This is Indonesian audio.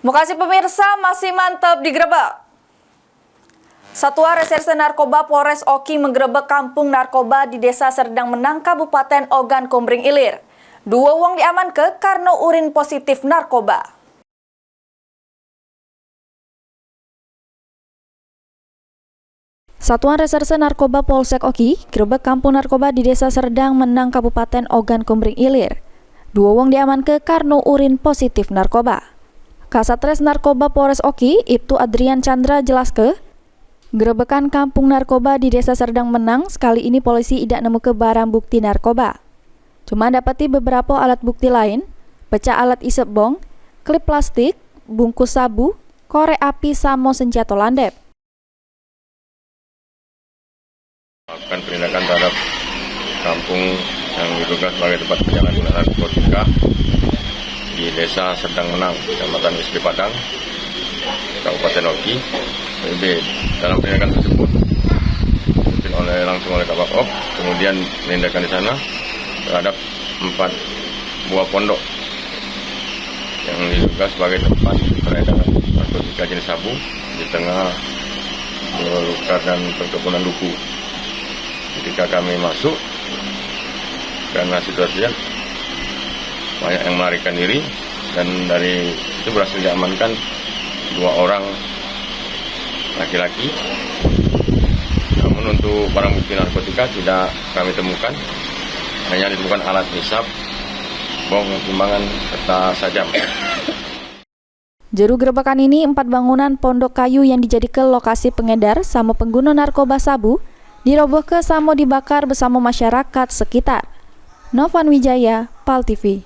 Makasih pemirsa, masih mantap digerebek. Satuan Reserse Narkoba Polres Oki menggerebek kampung narkoba di Desa Serdang Menang, Kabupaten Ogan Komering Ilir. 2 wong diamankan karena urin positif narkoba. Satuan Reserse Narkoba Polsek Oki gerebek kampung narkoba di Desa Serdang Menang, Kabupaten Ogan Komering Ilir. 2 wong diamankan karena urin positif narkoba. Kasatres Narkoba Polres Oki, Ibtu Adrian Chandra jelaskan, gerebekan kampung narkoba di Desa Serdang Menang sekali ini polisi tidak nemu ke barang bukti narkoba. Cuma dapati beberapa alat bukti lain, pecah alat isep bong, klip plastik, bungkus sabu, korek api, sama senjata landep. Melakukan penindakan terhadap kampung yang diduga sebagai tempat penyalahgunaan narkotika di Desa Serdang Menang, Kecamatan Wisli Padang, Kabupaten Oki. Dalam penindakan tersebut dipimpin langsung oleh Kabak Op, kemudian penindakan di sana terhadap 4 buah pondok yang diduga sebagai tempat peredaran narkotika jenis sabu di tengah belukar dan perkebunan duku. Ketika kami masuk, karena situasinya banyak yang melarikan diri, dan dari itu berhasil diamankan 2 orang laki-laki. Namun untuk barang bukti narkotika tidak kami temukan, hanya ditemukan alat hisap, bong, timbangan, serta sajam. Juru gerebekan ini 4 bangunan pondok kayu yang dijadikan lokasi pengedar sama pengguna narkoba sabu diroboh ke sama dibakar bersama masyarakat sekitar. Novan Wijaya, PAL TV.